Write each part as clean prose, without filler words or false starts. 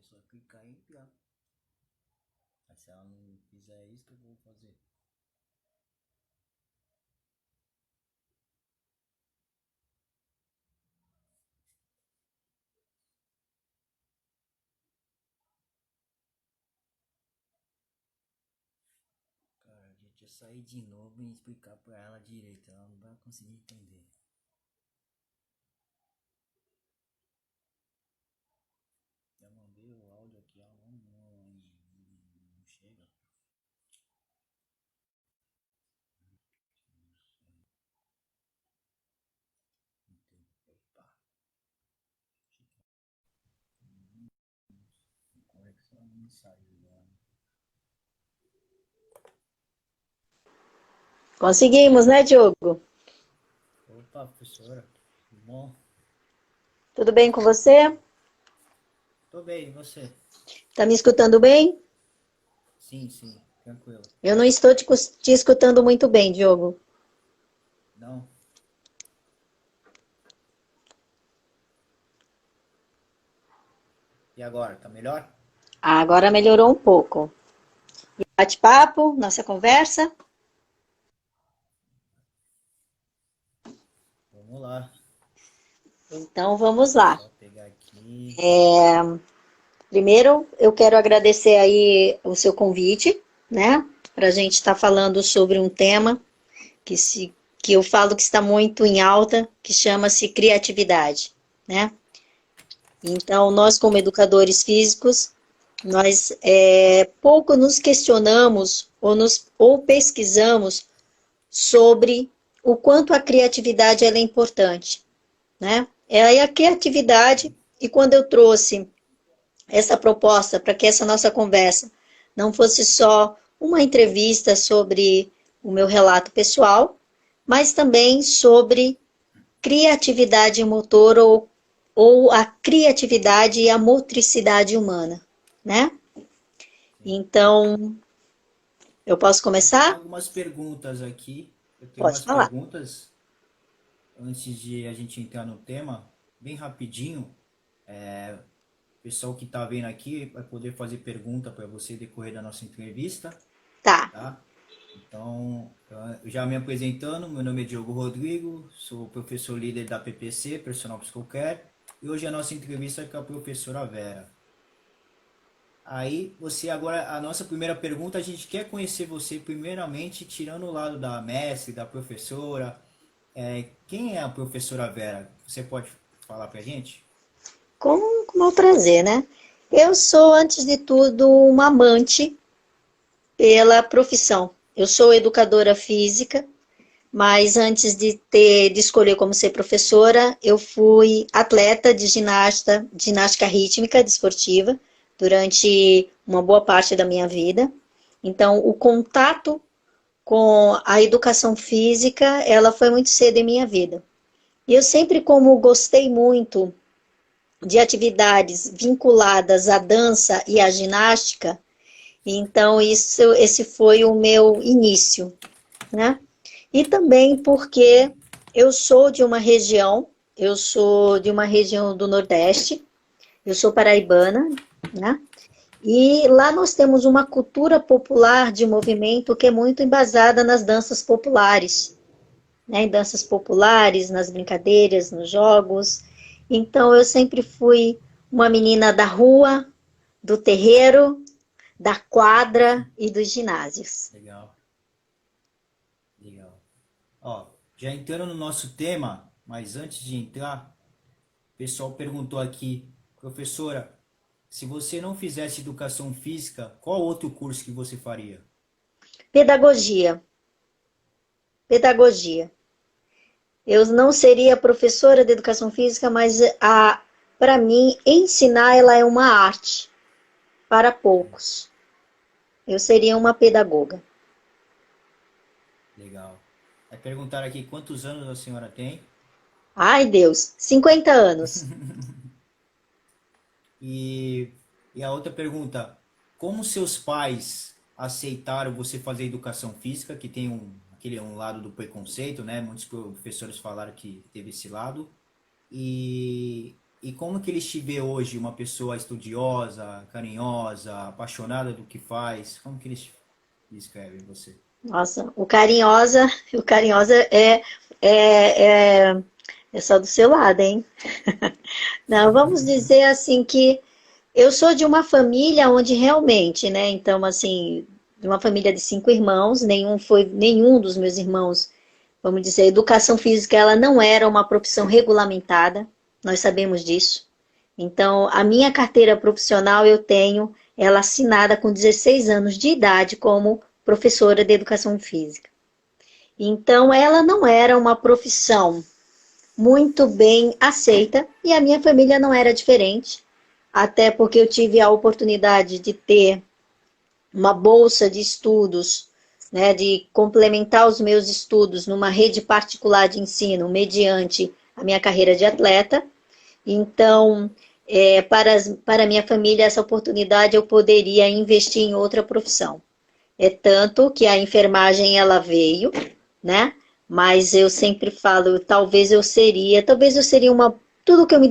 só clicar e enviar. Mas se ela não fizer isso, que eu vou fazer? Cara, a gente ia sair de novo e explicar pra ela direito. Ela não vai conseguir entender. Já mandei o áudio aqui, ela não chega. Opa, conexão não saiu agora. Conseguimos, né, Diogo? Opa, professora, tudo bom? Tudo bem com você? Tô bem, e você? Tá me escutando bem? Sim, sim, tranquilo. Eu não estou te escutando muito bem, Diogo. Não? E agora, tá melhor? Ah, agora melhorou um pouco. Bate-papo, nossa conversa? Vamos lá. Então vamos Deixa eu lá. só pegar aqui. Primeiro, eu quero agradecer aí o seu convite, né? Para a gente estar falando sobre um tema que, que eu falo que está muito em alta, que chama-se criatividade, né? Então, nós como educadores físicos, nós pouco nos questionamos ou pesquisamos sobre o quanto a criatividade ela é importante, né? É aí a criatividade, e quando eu trouxe essa proposta para que essa nossa conversa não fosse só uma entrevista sobre o meu relato pessoal, mas também sobre criatividade motor ou a criatividade e a motricidade humana, né? Sim. Então, eu posso Eu tenho começar? algumas perguntas aqui. Eu tenho Pode umas falar. perguntas antes de a gente entrar no tema, bem rapidinho. O pessoal que está vendo aqui vai poder fazer pergunta para você decorrer da nossa entrevista, Tá. tá? Então, já me apresentando, meu nome é Diogo Rodrigo, sou professor líder da PPC, Personal Psycho Care, e hoje a nossa entrevista é com a professora Vera. Aí, você agora, a nossa primeira pergunta, a gente quer conhecer você primeiramente, tirando o lado da mestre, da professora. Quem é a professora Vera? Você pode falar pra gente? Com o maior prazer, né? Eu sou, antes de tudo, uma amante pela profissão. Eu sou educadora física, mas antes de escolher como ser professora, eu fui atleta de ginástica rítmica desportiva durante uma boa parte da minha vida. Então, o contato com a educação física, ela foi muito cedo em minha vida. E eu sempre, como gostei muito de atividades vinculadas à dança e à ginástica, então esse foi o meu início, né? E também porque eu sou de uma região do Nordeste, eu sou paraibana, né? E lá nós temos uma cultura popular de movimento que é muito embasada nas danças populares, né? Em danças populares, nas brincadeiras, nos jogos. Então eu sempre fui uma menina da rua, do terreiro, da quadra e dos ginásios. Legal, legal. Ó, já entrando no nosso tema, mas antes de entrar, o pessoal perguntou aqui, professora, se você não fizesse educação física, qual outro curso que você faria? Pedagogia. Pedagogia. Eu não seria professora de educação física, mas para mim, ensinar ela é uma arte para poucos. Eu seria uma pedagoga. Legal. Aí perguntaram aqui quantos anos a senhora tem Ai, Deus, 50 anos. e, e a outra pergunta, como seus pais aceitaram você fazer educação física, que tem um lado do preconceito, né? Muitos professores falaram que teve esse lado. E, E como que eles te vê hoje, uma pessoa estudiosa, carinhosa, apaixonada do que faz? Como que eles descrevem você? Nossa, o carinhosa é, é só do seu lado, hein? Não, vamos dizer assim que eu sou de uma família onde realmente, né? Então, assim, de uma família de 5 irmãos, nenhum dos meus irmãos, vamos dizer, a educação física, ela não era uma profissão regulamentada, nós sabemos disso. Então, a minha carteira profissional eu tenho ela assinada com 16 anos de idade como professora de educação física. Então, ela não era uma profissão muito bem aceita e a minha família não era diferente, até porque eu tive a oportunidade de ter uma bolsa de estudos, né, de complementar os meus estudos numa rede particular de ensino mediante a minha carreira de atleta. Então, para a minha família, essa oportunidade eu poderia investir em outra profissão. É tanto que a enfermagem ela veio, né? Mas eu sempre falo, talvez eu seria tudo que eu me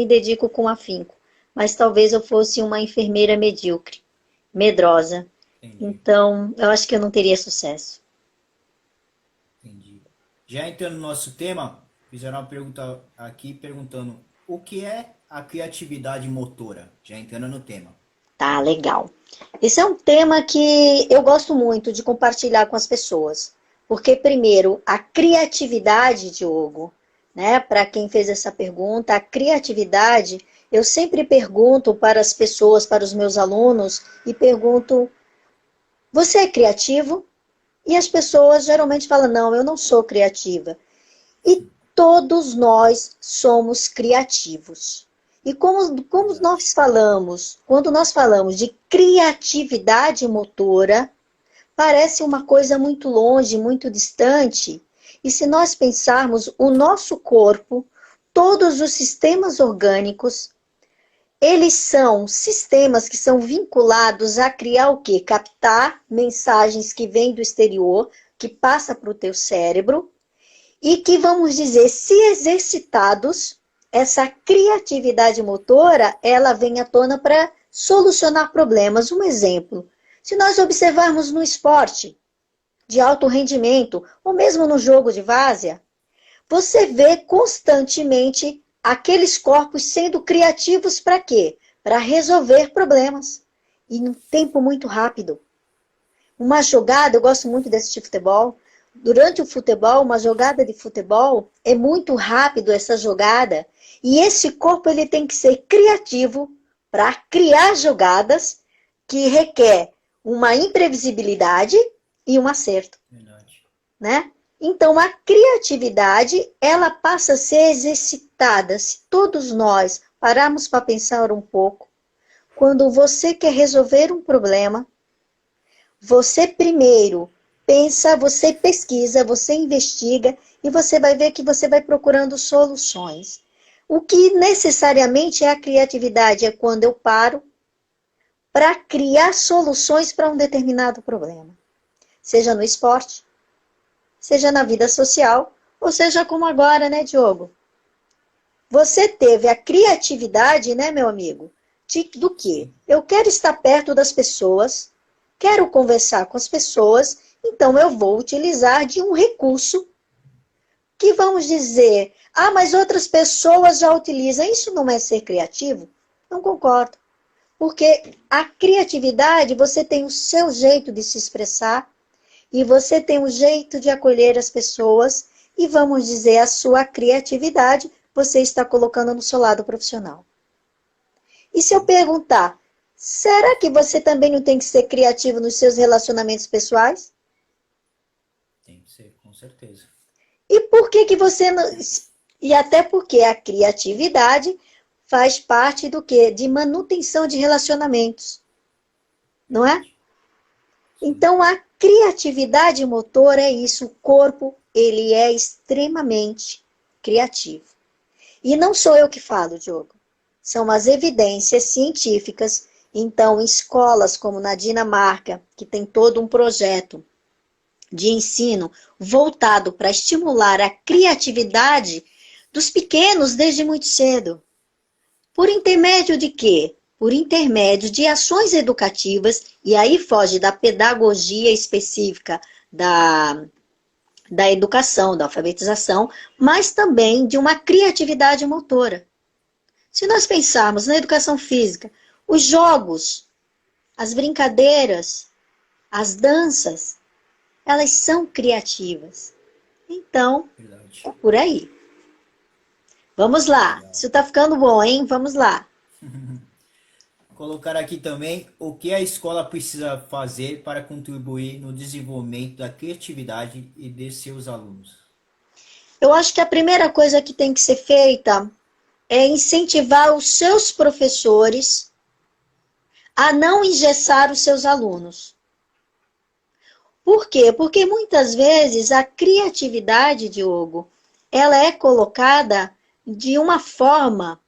dedico com afinco. Mas talvez eu fosse uma enfermeira medíocre, medrosa. Entendi, Então, eu acho que eu não teria sucesso. entendi. Já entrando no nosso tema, fizeram uma pergunta aqui perguntando o que é a criatividade motora? Já entrando no tema. Tá, legal. Esse é um tema que eu gosto muito de compartilhar com as pessoas. Porque, primeiro, a criatividade, Diogo, né? Para quem fez essa pergunta, a criatividade, eu sempre pergunto para as pessoas, para os meus alunos, e pergunto: você é criativo? E as pessoas geralmente falam: não, eu não sou criativa. E todos nós somos criativos. E como Verdade. nós falamos, quando nós falamos de criatividade motora, parece uma coisa muito longe, muito distante. E se nós pensarmos, o nosso corpo, todos os sistemas orgânicos, eles são sistemas que são vinculados a criar o quê? Captar mensagens que vêm do exterior, que passa para o teu cérebro, e que, vamos dizer, se exercitados, essa criatividade motora, ela vem à tona para solucionar problemas. Um exemplo, se nós observarmos no esporte de alto rendimento, ou mesmo no jogo de várzea, você vê constantemente aqueles corpos sendo criativos para quê? Para resolver problemas. E num tempo muito rápido. Uma jogada, eu gosto muito de assistir futebol. Durante o futebol, uma jogada de futebol, é muito rápido essa jogada. E esse corpo ele tem que ser criativo para criar jogadas que requer uma imprevisibilidade e um acerto, Verdade. né? Então, a criatividade, ela passa a ser exercitada. Se todos nós pararmos para pensar um pouco, quando você quer resolver um problema, você primeiro pensa, você pesquisa, você investiga e você vai ver que você vai procurando soluções. O que necessariamente é a criatividade é quando eu paro para criar soluções para um determinado problema. Seja no esporte, seja na vida social, ou seja como agora, né, Diogo? Você teve a criatividade, né, meu amigo, do quê? Sim. Eu quero estar perto das pessoas, quero conversar com as pessoas, então eu vou utilizar de um recurso que vamos dizer, ah, mas outras pessoas já utilizam. Isso não é ser criativo? Não concordo. Porque a criatividade, você tem o seu jeito de se expressar e você tem um jeito de acolher as pessoas e vamos dizer, a sua criatividade você está colocando no seu lado profissional. E se eu perguntar, será que você também não tem que ser criativo nos seus relacionamentos pessoais? Tem que ser, com certeza. E por que que você não... E até porque a criatividade faz parte do quê? De manutenção de relacionamentos, não é? Verdade. Sim. Então, a criatividade motora é isso. O corpo, ele é extremamente criativo. E não sou eu que falo, Diogo. São as evidências científicas. Então, escolas como na Dinamarca, que tem todo um projeto de ensino voltado para estimular a criatividade dos pequenos desde muito cedo. Por intermédio de quê? Por intermédio de ações educativas, e aí foge da pedagogia específica da educação, da alfabetização, mas também de uma criatividade motora. Se nós pensarmos na educação física, os jogos, as brincadeiras, as danças, elas são criativas. Então, Verdade. é por aí. Vamos lá. Legal. Isso tá ficando bom, hein? Vamos lá. Colocar aqui também o que a escola precisa fazer para contribuir no desenvolvimento da criatividade e de seus alunos. Eu acho que a primeira coisa que tem que ser feita é incentivar os seus professores a não engessar os seus alunos. Por quê? Porque muitas vezes a criatividade, Diogo, ela é colocada de uma forma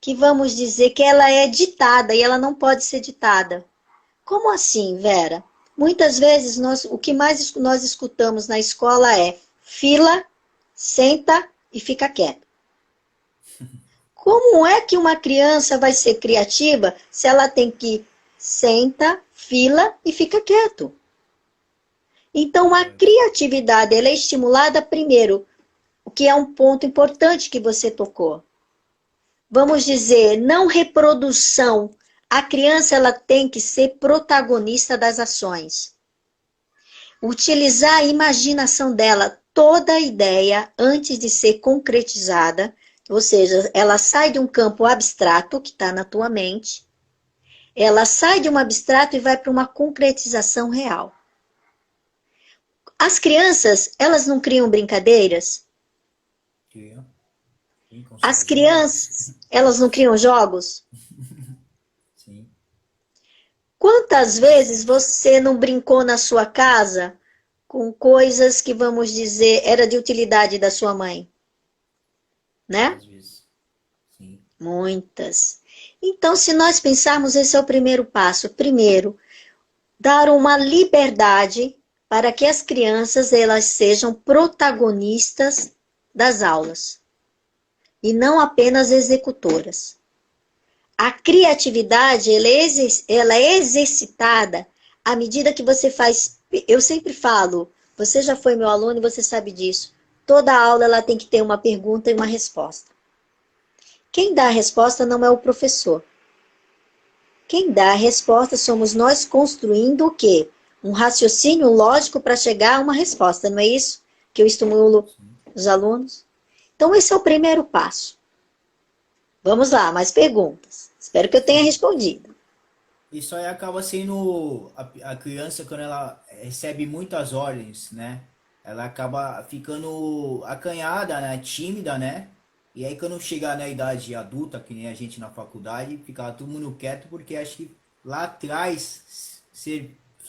que vamos dizer que ela é ditada e ela não pode ser ditada. Como assim, Vera? Muitas vezes o que mais nós escutamos na escola é fila, senta e fica quieto. Como é que uma criança vai ser criativa se ela tem que senta, fila e fica quieto? Então, a criatividade ela é estimulada primeiro, o que é um ponto importante que você tocou. Vamos dizer, não reprodução. A criança ela tem que ser protagonista das ações. Utilizar a imaginação dela, toda a ideia, antes de ser concretizada, ou seja, ela sai de um campo abstrato, que está na tua mente, ela sai de um abstrato e vai para uma concretização real. As crianças, elas não criam brincadeiras? As crianças, elas não criam jogos? Sim. Quantas vezes você não brincou na sua casa com coisas que, vamos dizer, era de utilidade da sua mãe? Né? Às vezes. Sim. Muitas. Então, se nós pensarmos, esse é o primeiro passo. Primeiro, dar uma liberdade para que as crianças elas sejam protagonistas das aulas e não apenas executoras. A criatividade ela é exercitada à medida que você faz. Eu sempre falo, você já foi meu aluno e você sabe disso. Toda aula ela tem que ter uma pergunta e uma resposta. Quem dá a resposta não é o professor. Quem dá a resposta somos nós construindo o quê? Um raciocínio lógico para chegar a uma resposta, não é isso que eu estimulo os alunos? Então, esse é o primeiro passo. Vamos lá, mais perguntas. Espero que eu tenha respondido. Isso aí acaba sendo a criança, quando ela recebe muitas ordens, né? Ela acaba ficando acanhada, né? Tímida, né? E aí quando chegar na idade adulta, que nem a gente na faculdade, fica todo mundo quieto, porque acho que lá atrás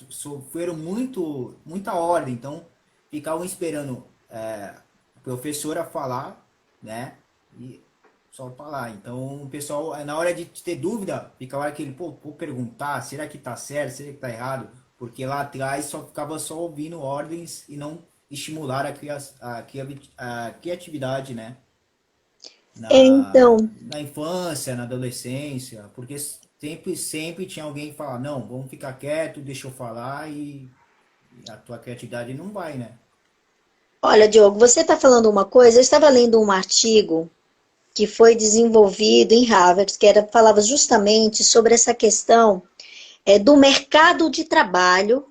sofreram muita ordem, então ficavam esperando a professora falar, né? E só falar. Então o pessoal, na hora de ter dúvida, ficava aquele, pô, vou perguntar, será que tá certo, será que tá errado? Porque lá atrás só ficava só ouvindo ordens e não estimular a criatividade, né? Então, Na infância, na adolescência, porque sempre tinha alguém que falava, não, vamos ficar quieto, deixa eu falar e a tua criatividade não vai, né? olha, Diogo, você está falando uma coisa, eu estava lendo um artigo que foi desenvolvido em Harvard, falava justamente sobre essa questão do mercado de trabalho,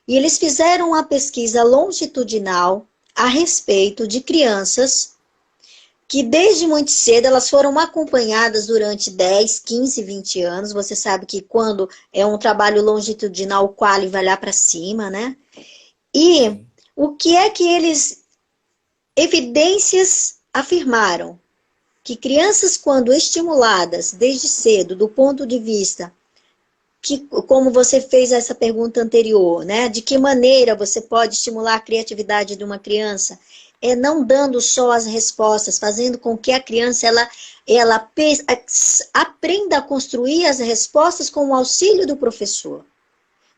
e eles fizeram uma pesquisa longitudinal a respeito de crianças que desde muito cedo elas foram acompanhadas durante 10, 15, 20 anos. Você sabe que quando é um trabalho longitudinal, o quali vai lá para cima, né? E Sim. o que é que evidências afirmaram? Que crianças, quando estimuladas desde cedo, do ponto de vista que, como você fez essa pergunta anterior, né? De que maneira você pode estimular a criatividade de uma criança? É não dando só as respostas, fazendo com que a criança ela aprenda a construir as respostas com o auxílio do professor,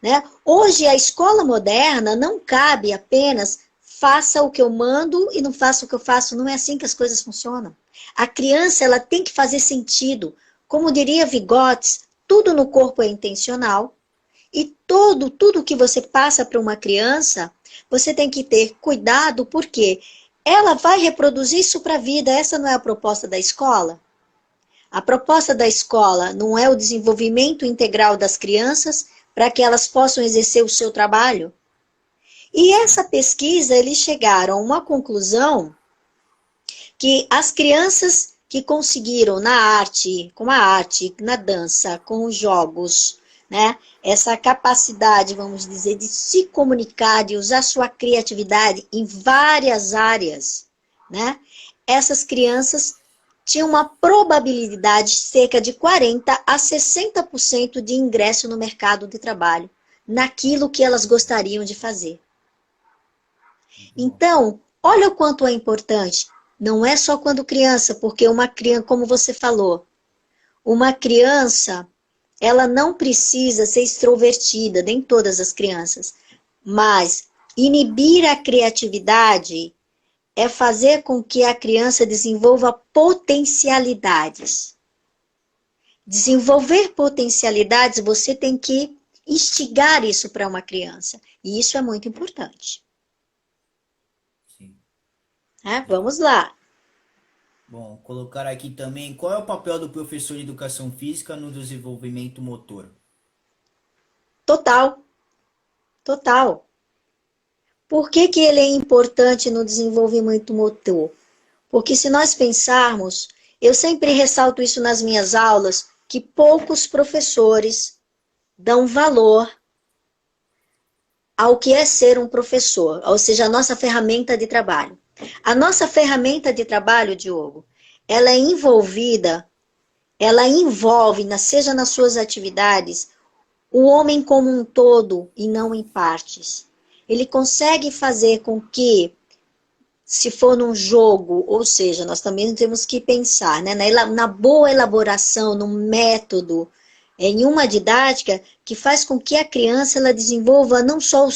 né? Hoje a escola moderna não cabe apenas faça o que eu mando e não faça o que eu faço. Não é assim que as coisas funcionam. A criança, ela tem que fazer sentido. Como diria Vygotsky, tudo no corpo é intencional. E tudo que você passa para uma criança, você tem que ter cuidado, porque ela vai reproduzir isso para a vida. Essa não é a proposta da escola? A proposta da escola não é o desenvolvimento integral das crianças para que elas possam exercer o seu trabalho? E essa pesquisa, eles chegaram a uma conclusão que as crianças que conseguiram na arte, na dança, com os jogos, né, essa capacidade, vamos dizer, de se comunicar, de usar sua criatividade em várias áreas, né, essas crianças tinham uma probabilidade cerca de 40 a 60% de ingresso no mercado de trabalho, naquilo que elas gostariam de fazer. Então, olha o quanto é importante. Não é só quando criança, porque uma criança, como você falou, uma criança, ela não precisa ser extrovertida, nem todas as crianças, mas inibir a criatividade é fazer com que a criança desenvolva potencialidades. Desenvolver potencialidades, você tem que instigar isso para uma criança. E isso é muito importante. Sim. Vamos lá. Bom, colocar aqui também, qual é o papel do professor de educação física no desenvolvimento motor? Total. Total. Por que que ele é importante no desenvolvimento motor? Porque se nós pensarmos, eu sempre ressalto isso nas minhas aulas, que poucos professores dão valor ao que é ser um professor, ou seja, a nossa ferramenta de trabalho. A nossa ferramenta de trabalho, Diogo, ela é envolvida, ela envolve, seja nas suas atividades, o homem como um todo e não em partes. Ele consegue fazer com que, se for num jogo, ou seja, nós também temos que pensar, né, na boa elaboração, no método, em uma didática que faz com que a criança ela desenvolva não só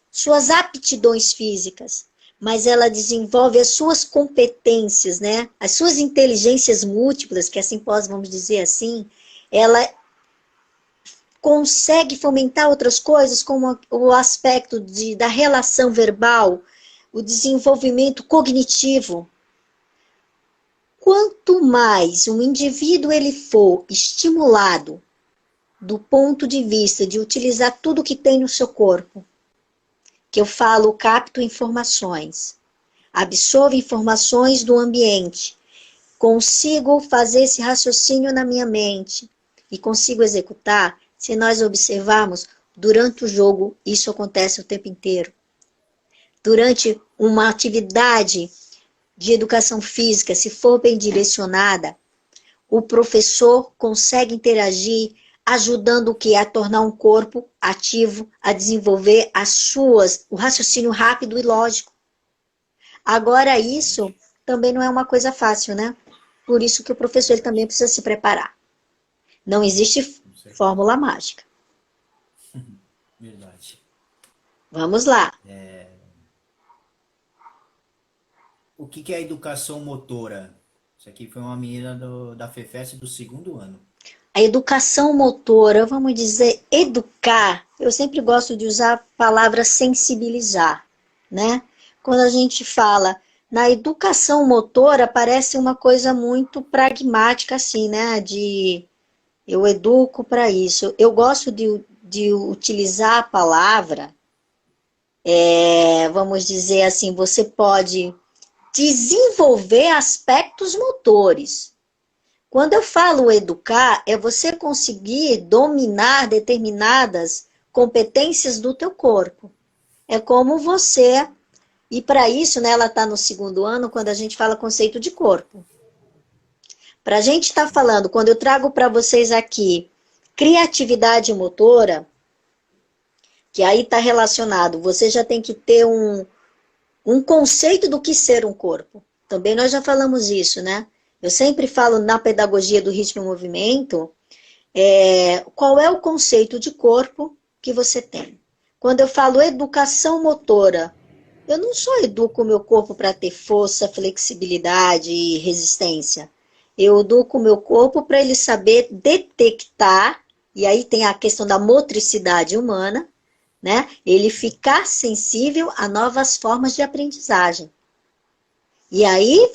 suas aptidões físicas, mas ela desenvolve as suas competências, né, as suas inteligências múltiplas, que assim vamos dizer assim, ela consegue fomentar outras coisas, como o aspecto da relação verbal, o desenvolvimento cognitivo. Quanto mais um indivíduo ele for estimulado do ponto de vista de utilizar tudo que tem no seu corpo, que eu falo, capto informações, absorvo informações do ambiente, consigo fazer esse raciocínio na minha mente e consigo executar. Se nós observarmos, durante o jogo, isso acontece o tempo inteiro. Durante uma atividade de educação física, se for bem direcionada, o professor consegue interagir, ajudando o que? A tornar um corpo ativo, a desenvolver o raciocínio rápido e lógico. Agora, isso também não é uma coisa fácil, né? Por isso que o professor ele também precisa se preparar. Não existe fórmula mágica. Verdade. Vamos lá. O que é a educação motora? Isso aqui foi uma menina da FEFES do 2º ano. A educação motora, vamos dizer, educar, eu sempre gosto de usar a palavra sensibilizar, né? Quando a gente fala na educação motora, parece uma coisa muito pragmática, assim, né? Eu educo para isso. Eu gosto de utilizar a palavra, vamos dizer assim, você pode desenvolver aspectos motores. Quando eu falo educar, é você conseguir dominar determinadas competências do teu corpo. É como você, e para isso, né, ela está no 2º ano, quando a gente fala conceito de corpo. Para a gente estar falando, quando eu trago para vocês aqui criatividade motora, que aí está relacionado, você já tem que ter um conceito do que ser um corpo. Também nós já falamos isso, né? Eu sempre falo na pedagogia do ritmo e movimento, qual é o conceito de corpo que você tem. Quando eu falo educação motora, eu não só educo o meu corpo para ter força, flexibilidade e resistência. Eu educo o meu corpo para ele saber detectar, e aí tem a questão da motricidade humana, né? Ele ficar sensível a novas formas de aprendizagem. E aí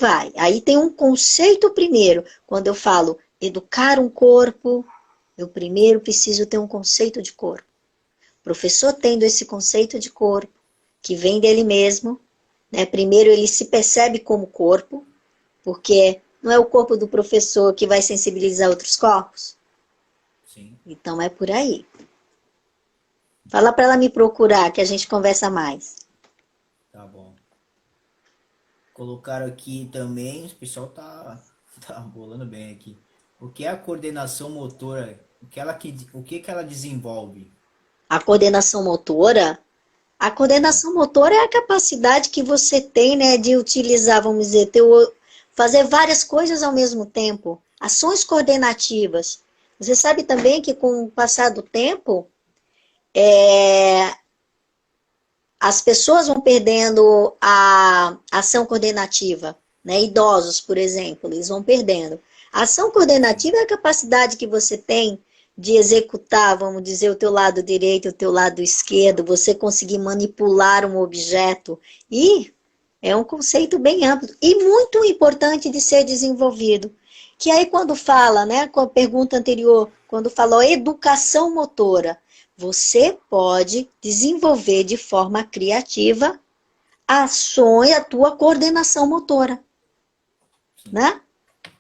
tem um conceito primeiro. Quando eu falo educar um corpo, eu primeiro preciso ter um conceito de corpo. O professor tendo esse conceito de corpo, que vem dele mesmo, né? Primeiro ele se percebe como corpo, porque não é o corpo do professor que vai sensibilizar outros corpos. Sim, Então é por aí. Fala para ela me procurar, que a gente conversa mais. tá bom. Colocaram aqui também, o pessoal tá bolando bem aqui. O que é a coordenação motora? O que que ela desenvolve? A É, coordenação motora é a capacidade que você tem, né, de utilizar, vamos dizer, fazer várias coisas ao mesmo tempo. Ações coordenativas. Você sabe também que com o passar do tempo, as pessoas vão perdendo a ação coordenativa, né? Idosos, por exemplo, eles vão perdendo. A ação sim, coordenativa é a capacidade que você tem de executar, vamos dizer, o teu lado direito, o teu lado esquerdo, você conseguir manipular um objeto. E é um conceito bem amplo e muito importante de ser desenvolvido. Que aí quando fala, né, com a pergunta anterior, quando falou educação motora, você pode desenvolver de forma criativa ações, a tua coordenação motora, sim. né?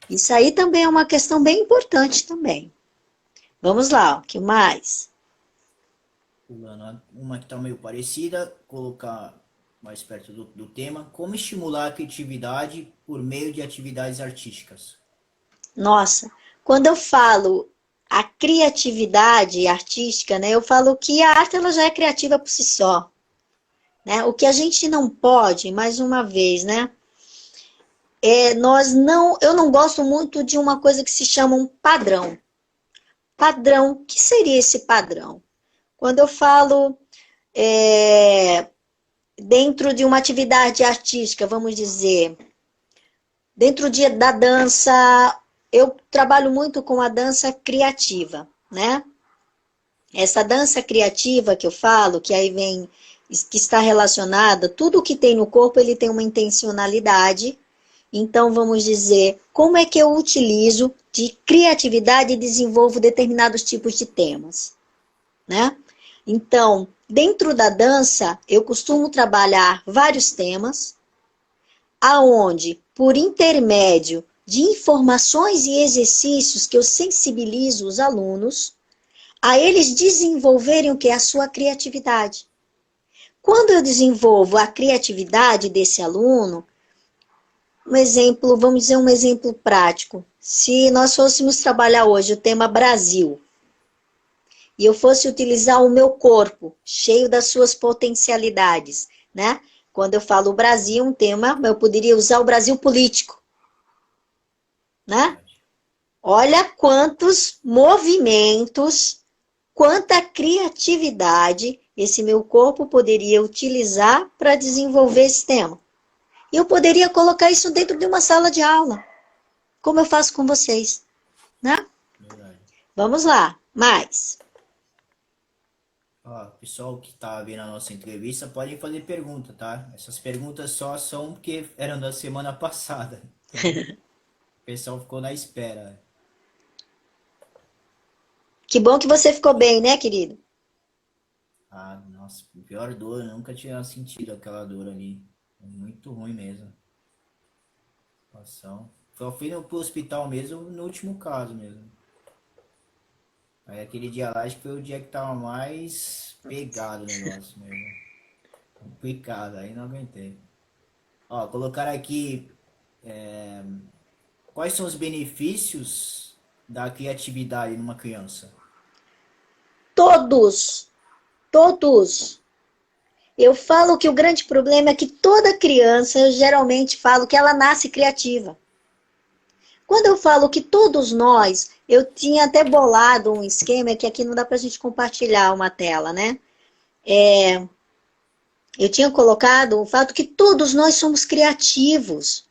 Isso aí também é uma questão bem importante também. Vamos lá, o que mais? Pulando uma que tá meio parecida, colocar mais perto do tema. Como estimular a criatividade por meio de atividades artísticas? Nossa, quando eu falo a criatividade artística, né, eu falo que a arte ela já é criativa por si só, né? O que a gente não pode, mais uma vez, né? Eu não gosto muito de uma coisa que se chama um padrão. Padrão, o que seria esse padrão? Quando eu falo é, dentro de uma atividade artística, vamos dizer, da dança, eu trabalho muito com a dança criativa, né? Essa dança criativa que eu falo, que aí vem, que está relacionada, tudo que tem no corpo, ele tem uma intencionalidade. Então, vamos dizer, como é que eu utilizo de criatividade e desenvolvo determinados tipos de temas, né? Então, dentro da dança, eu costumo trabalhar vários temas, aonde, por intermédio de informações e exercícios que eu sensibilizo os alunos, a eles desenvolverem o que é a sua criatividade. Quando eu desenvolvo a criatividade desse aluno, um exemplo, vamos dizer um exemplo prático. Se nós fôssemos trabalhar hoje o tema Brasil, e eu fosse utilizar o meu corpo, cheio das suas potencialidades, né? Quando eu falo Brasil, um tema, eu poderia usar o Brasil político, né? Verdade. Olha quantos movimentos, quanta criatividade esse meu corpo poderia utilizar para desenvolver esse tema. E eu poderia colocar isso dentro de uma sala de aula, como eu faço com vocês, né? Verdade. Vamos lá, mais. Ó, pessoal que tá vendo a nossa entrevista, podem fazer pergunta, tá? Essas perguntas só são porque eram da semana passada. Então, o pessoal ficou na espera. Que bom que você ficou bem, né, querido? Ah, nossa, pior dor, eu nunca tinha sentido aquela dor ali. É muito ruim mesmo. Situação. Só fui pro hospital mesmo no último caso mesmo. Aí aquele dia lá, acho que foi o dia que tava mais pegado o negócio mesmo. Complicado, aí não aguentei. Ó, colocaram aqui quais são os benefícios da criatividade numa criança. Todos, todos. Eu falo que o grande problema é que toda criança, eu geralmente falo que ela nasce criativa. Quando eu falo que todos nós, eu tinha até bolado um esquema que aqui não dá pra gente compartilhar uma tela, né? Eu tinha colocado o fato que todos nós somos criativos.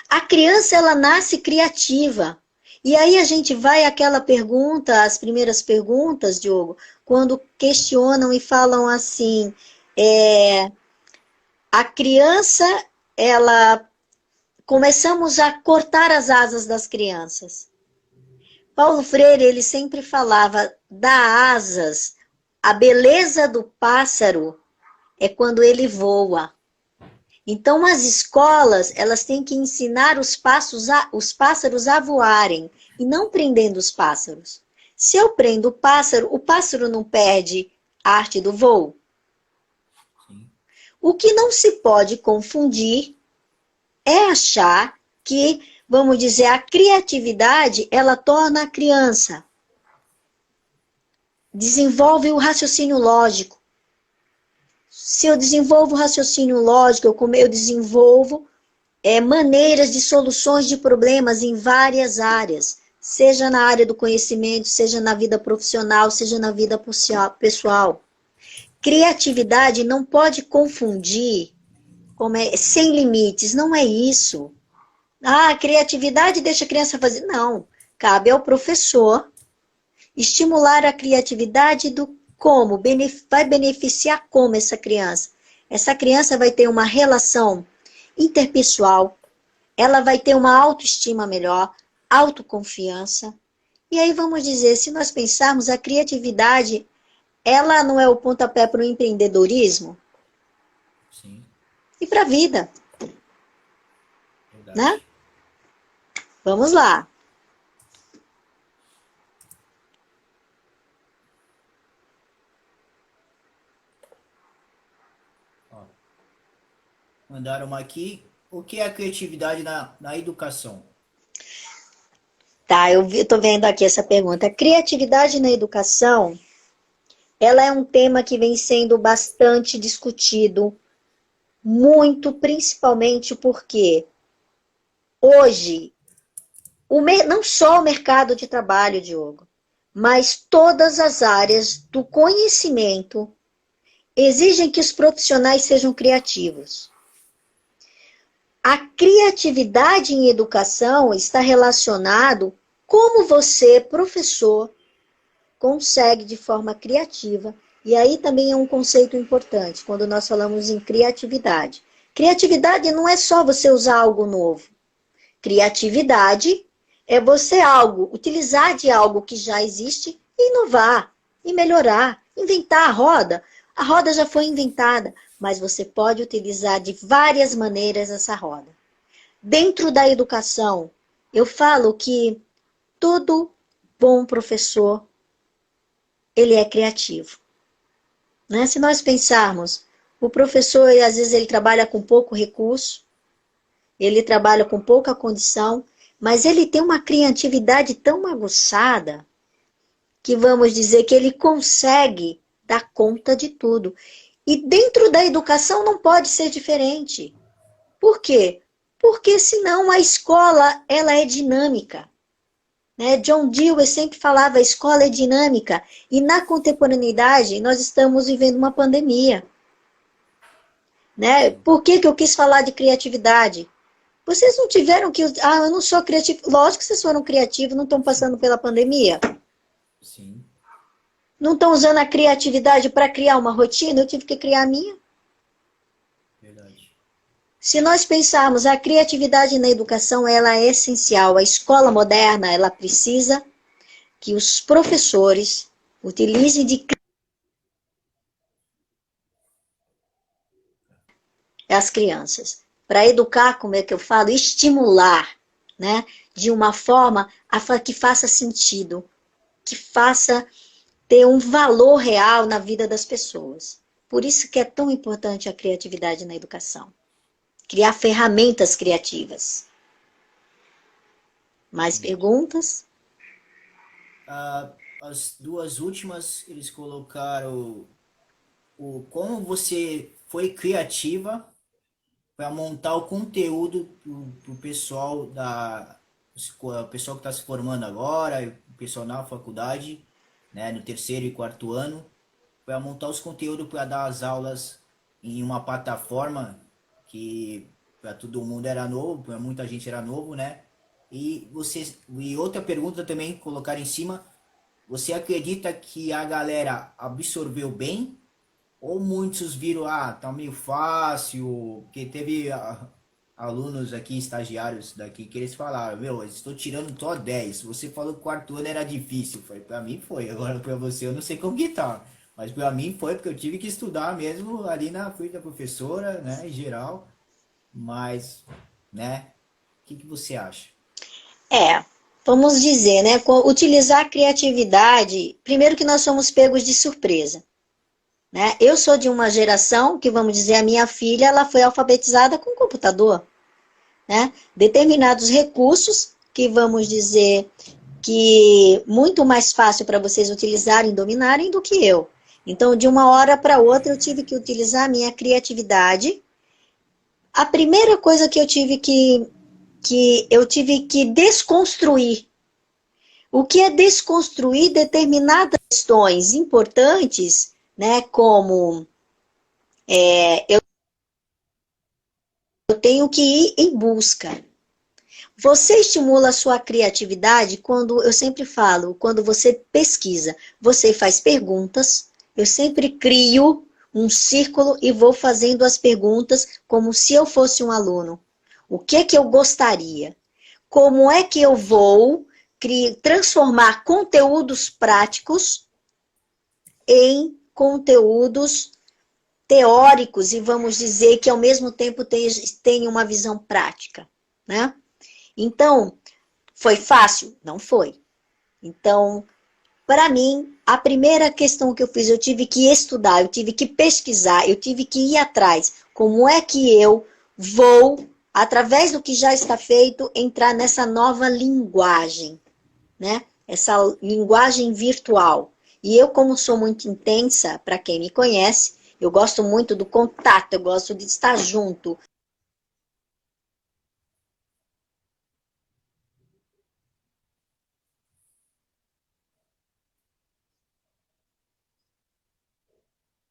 A criança, ela nasce criativa. E aí a gente vai àquela pergunta, as primeiras perguntas, Diogo, quando questionam e falam assim, a criança, ela, começamos a cortar as asas das crianças. Paulo Freire, ele sempre falava, dá asas, a beleza do pássaro é quando ele voa. Então, as escolas, elas têm que ensinar os pássaros a voarem e não prendendo os pássaros. Se eu prendo o pássaro não perde a arte do voo. Sim. O que não se pode confundir é achar que, vamos dizer, a criatividade, ela torna a criança, desenvolve o raciocínio lógico. Se eu desenvolvo o raciocínio lógico, eu desenvolvo maneiras de soluções de problemas em várias áreas, seja na área do conhecimento, seja na vida profissional, seja na vida pessoal. Criatividade não pode confundir como sem limites, não é isso. Ah, criatividade deixa a criança fazer. Não, cabe ao professor estimular a criatividade do como, vai beneficiar como essa criança. Essa criança vai ter uma relação interpessoal, ela vai ter uma autoestima melhor, autoconfiança. E aí vamos dizer, se nós pensarmos, a criatividade, ela não é o pontapé para o empreendedorismo Sim, e para a vida, né? verdade. Vamos lá. Ó, mandaram uma aqui. O que é a criatividade na educação? Tá, eu tô vendo aqui essa pergunta. Criatividade na educação, ela é um tema que vem sendo bastante discutido, muito, principalmente porque hoje, não só o mercado de trabalho, Diogo, mas todas as áreas do conhecimento exigem que os profissionais sejam criativos. A criatividade em educação está relacionado como você, professor, consegue de forma criativa. E aí também é um conceito importante quando nós falamos em criatividade. Criatividade não é só você usar algo novo. Criatividade é você utilizar de algo que já existe e inovar, e melhorar, inventar a roda. A roda já foi inventada, mas você pode utilizar de várias maneiras essa roda. Dentro da educação, eu falo que todo bom professor, ele é criativo. Né? Se nós pensarmos, o professor, às vezes, ele trabalha com pouco recurso, ele trabalha com pouca condição, mas ele tem uma criatividade tão aguçada que vamos dizer que ele consegue dar conta de tudo. E dentro da educação não pode ser diferente. Por quê? Porque senão a escola ela é dinâmica. Né? John Dewey sempre falava, a escola é dinâmica. E na contemporaneidade nós estamos vivendo uma pandemia. Né? Por que eu quis falar de criatividade? Vocês não tiveram que... Ah, eu não sou criativo. Lógico que vocês foram criativos, não estão passando pela pandemia. Sim, Não estão usando a criatividade para criar uma rotina, eu tive que criar a minha. verdade. Se nós pensarmos, a criatividade na educação, ela é essencial. A escola moderna, ela precisa que os professores utilizem de as crianças. Para educar, como é que eu falo? Estimular, né? De uma forma que faça sentido, que faça ter um valor real na vida das pessoas. Por isso que é tão importante a criatividade na educação. Criar ferramentas criativas. Mais Sim. perguntas? Ah, as duas últimas, eles colocaram como você foi criativa para montar o conteúdo para o pessoal o pessoal que está se formando agora, o pessoal na faculdade, né, no terceiro e quarto ano, para montar os conteúdos para dar as aulas em uma plataforma que para todo mundo era novo, para muita gente era novo, né? E outra pergunta também colocar em cima, você acredita que a galera absorveu bem ou muitos viram, tá meio fácil, porque teve alunos aqui, estagiários daqui, que eles falaram, meu, eu estou tirando só 10. Você falou que o quarto ano era difícil. Foi, pra mim foi. Agora pra você eu não sei como que tá. Mas pra mim foi, porque eu tive que estudar mesmo ali na frente da professora, né, em geral. Mas, né, o que você acha? É, vamos dizer, né? Utilizar a criatividade, primeiro que nós somos pegos de surpresa, né? Eu sou de uma geração que, vamos dizer, a minha filha, ela foi alfabetizada com computador, né? Determinados recursos que, vamos dizer, que muito mais fácil para vocês utilizarem e dominarem do que eu. Então, de uma hora para outra, eu tive que utilizar a minha criatividade. A primeira coisa que eu tive que desconstruir. O que é desconstruir determinadas questões importantes, né? Como eu tenho que ir em busca. Você estimula a sua criatividade quando, eu sempre falo, quando você pesquisa, você faz perguntas, eu sempre crio um círculo e vou fazendo as perguntas como se eu fosse um aluno. O que é que eu gostaria? Como é que eu vou transformar conteúdos práticos em conteúdos teóricos e vamos dizer que ao mesmo tempo tem uma visão prática, né? Então, foi fácil? Não foi. Então, para mim, a primeira questão que eu fiz, eu tive que estudar, eu tive que pesquisar, eu tive que ir atrás. Como é que eu vou, através do que já está feito, entrar nessa nova linguagem, né? Essa linguagem virtual. E eu, como sou muito intensa, para quem me conhece, eu gosto muito do contato, eu gosto de estar junto.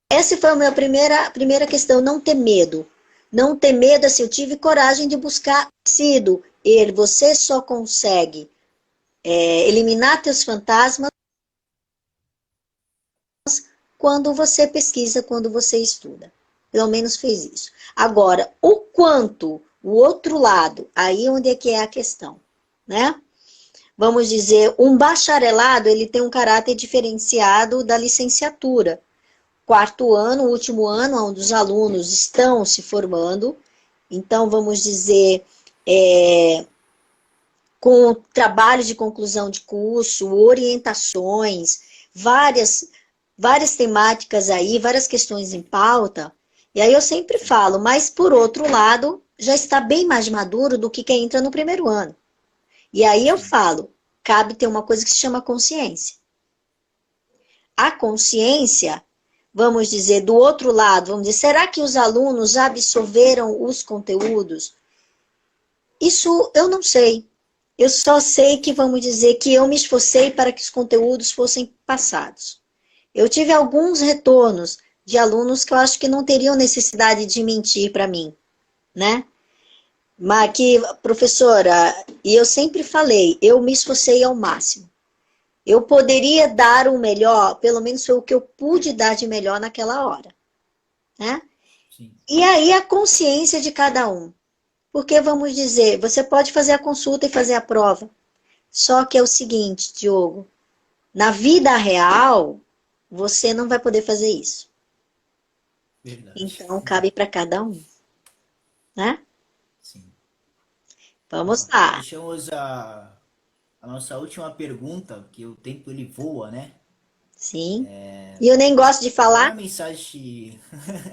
Essa foi a minha primeira questão, não ter medo. Não ter medo, assim, eu tive coragem de buscar sido. Você só consegue eliminar teus fantasmas quando você pesquisa, quando você estuda. Pelo menos fez isso. Agora, o quanto, o outro lado, aí onde é que é a questão, né? Vamos dizer, um bacharelado, ele tem um caráter diferenciado da licenciatura. Quarto ano, último ano, onde os alunos estão se formando. Então, vamos dizer, com trabalho de conclusão de curso, orientações, várias temáticas aí, várias questões em pauta. E aí eu sempre falo, mas por outro lado, já está bem mais maduro do que quem entra no primeiro ano. E aí eu falo, cabe ter uma coisa que se chama consciência. A consciência, vamos dizer, do outro lado, vamos dizer, será que os alunos absorveram os conteúdos? Isso eu não sei. Eu só sei que, vamos dizer, que eu me esforcei para que os conteúdos fossem passados. Eu tive alguns retornos de alunos que eu acho que não teriam necessidade de mentir para mim, né? Mas que, professora, e eu sempre falei, eu me esforcei ao máximo. Eu poderia dar o melhor, pelo menos foi o que eu pude dar de melhor naquela hora, né? Sim. E aí a consciência de cada um. Porque, vamos dizer, você pode fazer a consulta e fazer a prova. Só que é o seguinte, Diogo, na vida real, você não vai poder fazer isso. Verdade. Então, cabe para cada um, né? Sim. Vamos Ó, lá. deixamos a nossa última pergunta, que o tempo ele voa, né? Sim. E eu nem gosto de Qual é falar. a mensagem,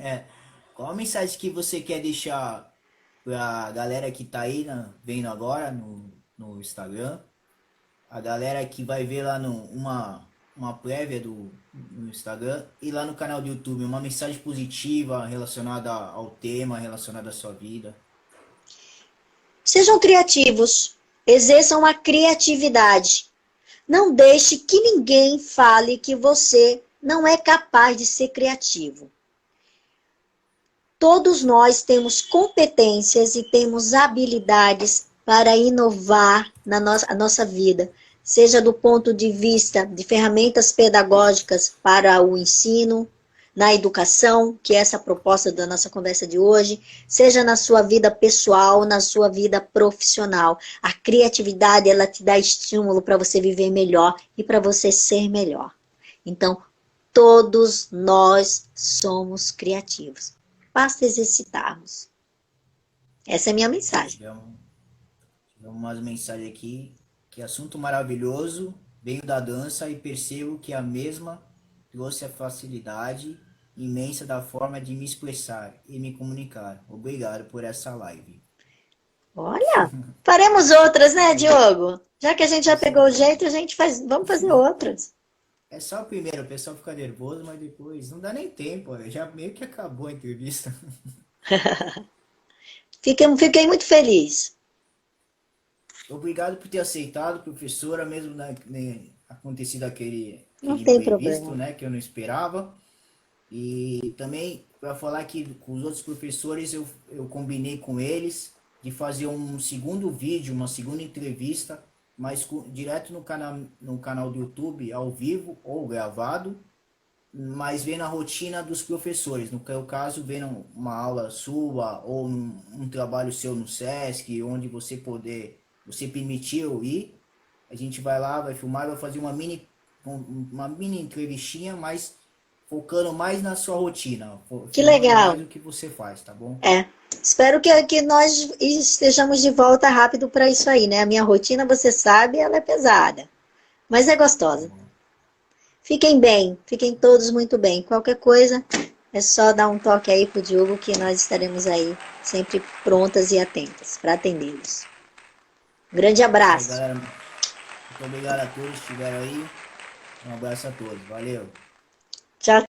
é, qual a mensagem que você quer deixar pra galera que tá aí vendo agora no Instagram, a galera que vai ver lá uma prévia no Instagram e lá no canal do YouTube, uma mensagem positiva relacionada ao tema, relacionada à sua vida? Sejam criativos. Exerçam a criatividade. Não deixe que ninguém fale que você não é capaz de ser criativo. todos nós temos competências e temos habilidades para inovar na nossa vida, seja do ponto de vista de ferramentas pedagógicas para o ensino, na educação, que é essa a proposta da nossa conversa de hoje, seja na sua vida pessoal, na sua vida profissional. A criatividade, ela te dá estímulo para você viver melhor e para você ser melhor. Então, todos nós somos criativos. Basta exercitarmos. Essa é a minha mensagem. Tivemos umas mensagens aqui. Que assunto maravilhoso. Venho da dança e percebo que a mesma trouxe a facilidade imensa da forma de me expressar e me comunicar. Obrigado por essa live. Olha, faremos outras, né, Diogo? Já que a gente já pegou o jeito, a gente vamos fazer outras. É só o primeiro, o pessoal fica nervoso, mas depois não dá nem tempo, já meio que acabou a entrevista. Fiquei muito feliz. Obrigado por ter aceitado, professora, mesmo acontecido Não aquele tem imprevisto, problema. né, que eu não esperava. E também, para falar que com os outros professores, eu combinei com eles de fazer um segundo vídeo, uma segunda entrevista, mas direto no canal do YouTube, ao vivo ou gravado, mas vendo a rotina dos professores. No seu caso, vendo uma aula sua ou um trabalho seu no SESC, onde você permitiu ir, a gente vai lá, vai filmar, vai fazer uma mini entrevistinha, mas focando mais na sua rotina, Que filmando mais legal. o que você faz, tá bom? Espero que nós estejamos de volta rápido para isso aí, né? A minha rotina, você sabe, ela é pesada, mas é Tá gostosa. bom. Fiquem bem, fiquem todos muito bem. Qualquer coisa, é só dar um toque aí pro Diogo que nós estaremos aí sempre prontas e atentas para atendê-los. Grande Isso aí, abraço. galera. Muito obrigado a todos que estiveram aí. Um abraço a todos. Valeu. Tchau.